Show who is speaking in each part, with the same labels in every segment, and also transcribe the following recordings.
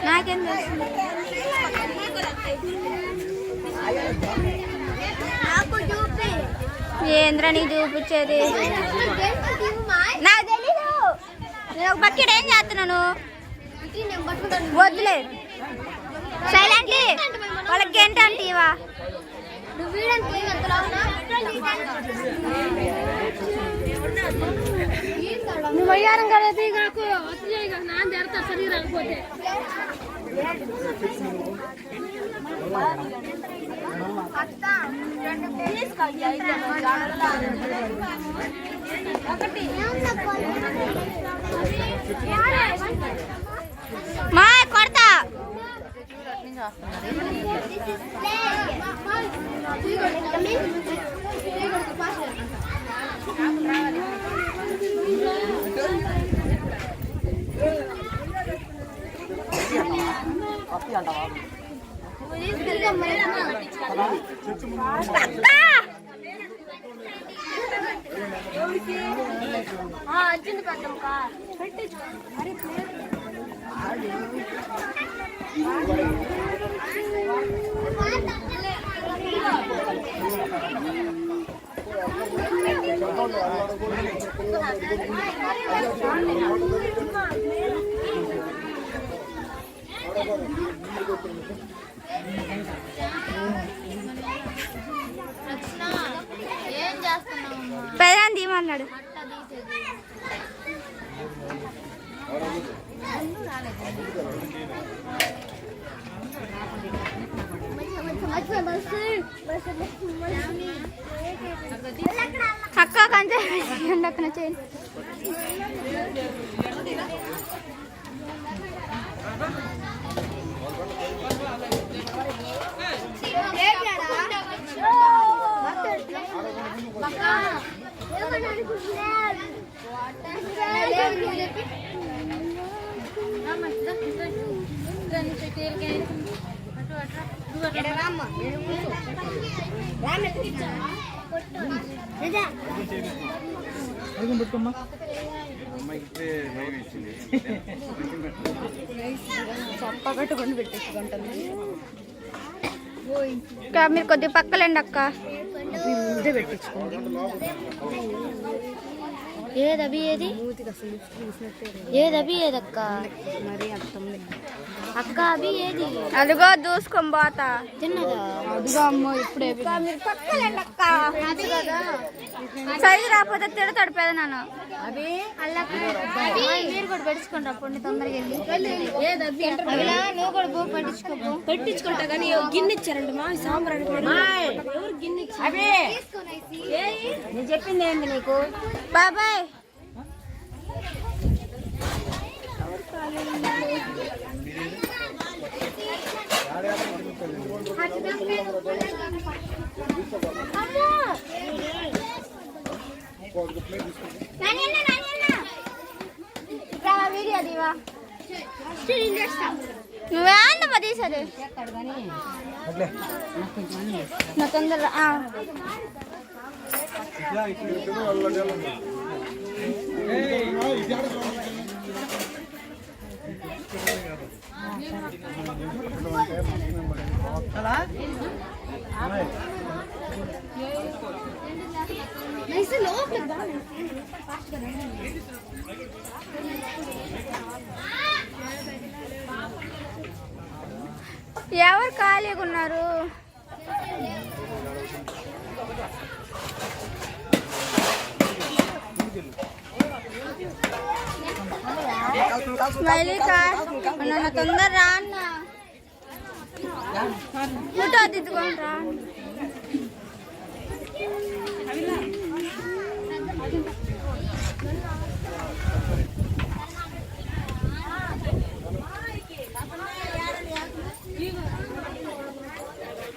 Speaker 1: నాకేం ఏంద్ర నీకు చూపించేది నాకు తెలీదు. నేను ఒక బకెట్ ఏం చేస్తున్నాను వద్దులే సైలెంట్లీ వాళ్ళకి గంట అంటే ఇవా
Speaker 2: నువ్వు అయ్యారం కదా నాకు వచ్చాయి కదా నాన్న జరుగుతా సరిగా రాకపోతే
Speaker 1: మా కొడతా
Speaker 2: వచ్చింది పెద్దమ్మ పెట్టించుకో
Speaker 1: ఏం చేస్తున్నావు పెదాన్ని తీయమన్నాడు. అక్క కంటే అక్కడ చేయండి.
Speaker 2: చెప్పబెట్టుకొని పెట్టేసి గంటలు
Speaker 1: మీరు కొద్దిగా పక్కలేండి అక్క.
Speaker 2: పెట్టించుకోండి
Speaker 1: ఏదవి ఏదవి ఏదక్క
Speaker 2: మరి అర్థం
Speaker 1: అక్క అవి ఏది అదిగో దూసుకొని పోతా తిన్నదా
Speaker 2: అదిగో అమ్మ ఇప్పుడే
Speaker 1: మీరు పక్కలేండి అక్క. సైజు రాకపోతే తిడతాడు పెద నాన్న.
Speaker 2: అవి
Speaker 1: మీరు కూడా పెట్టించుకుంటా పొండి తొందరగా నువ్వు కూడా
Speaker 2: పెట్టించుకుంటా కానీ గిన్నె ఇచ్చారండి మా సాంబ్రానికి ఎవరు గిన్నె ఇచ్చారు? నేను చెప్పింది ఏంది నీకు
Speaker 1: బాబాయ్ వీడియో దీవా నువ్వే అన్నమ్మా తీసేది నా తొందర ఎవరు ఖాళీగా ఉన్నారు? స్మైలీ నన్ను తొందర రా అన్న ఫోటో దిద్దుకొని రా.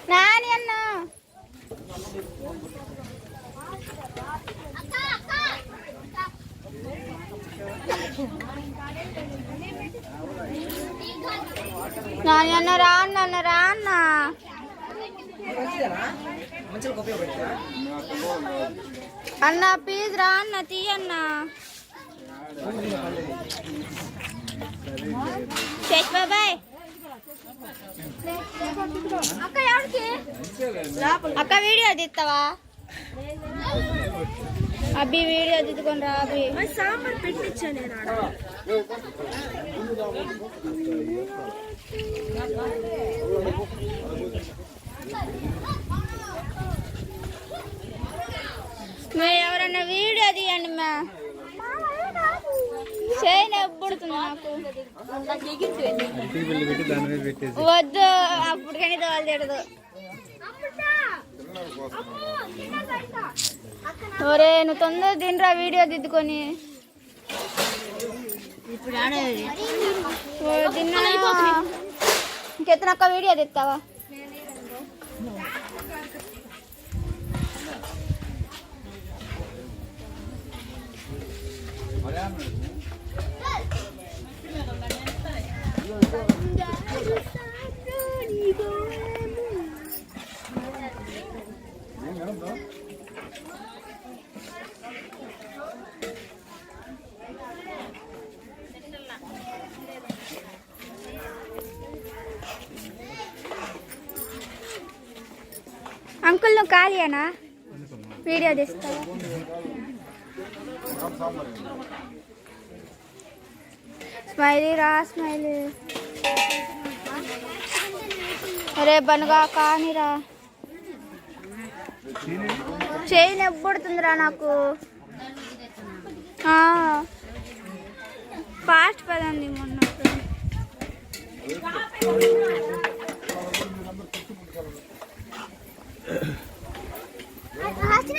Speaker 1: నాని అన్న నాని అన్న రా అన్న రా అన్న అన్న ప్లీజ్ రా అన్న తీయన్న శేష్ బాబాయ్ అక్క ఎవరికి అక్క వీడియో తీస్తావా అబ్బి వీడియో తీసుకోని రా అబ్బి
Speaker 2: సాంబార్ పెట్టించా నేను
Speaker 1: ఎవరన్నా వీడియో తీయండి మా చేయని ఎప్పుడుతుంది నాకు వద్దు అప్పటికని తోలు తిడదు ఒరే నువ్వు తొందర తినరా వీడియో దిద్దుకొని తిన్నా ఇంకెత్తనక్క వీడియో తెస్తావా అంకుల్ నువ్వు ఖాళీయేనా వీడియో తీస్తావా స్మైలీ రా స్మైలీ అరే బనుగా కానీరా చేయి నెప్పుడుతుందిరా నాకు ఫాస్ట్ పదండి మొన్న ఫస్ట్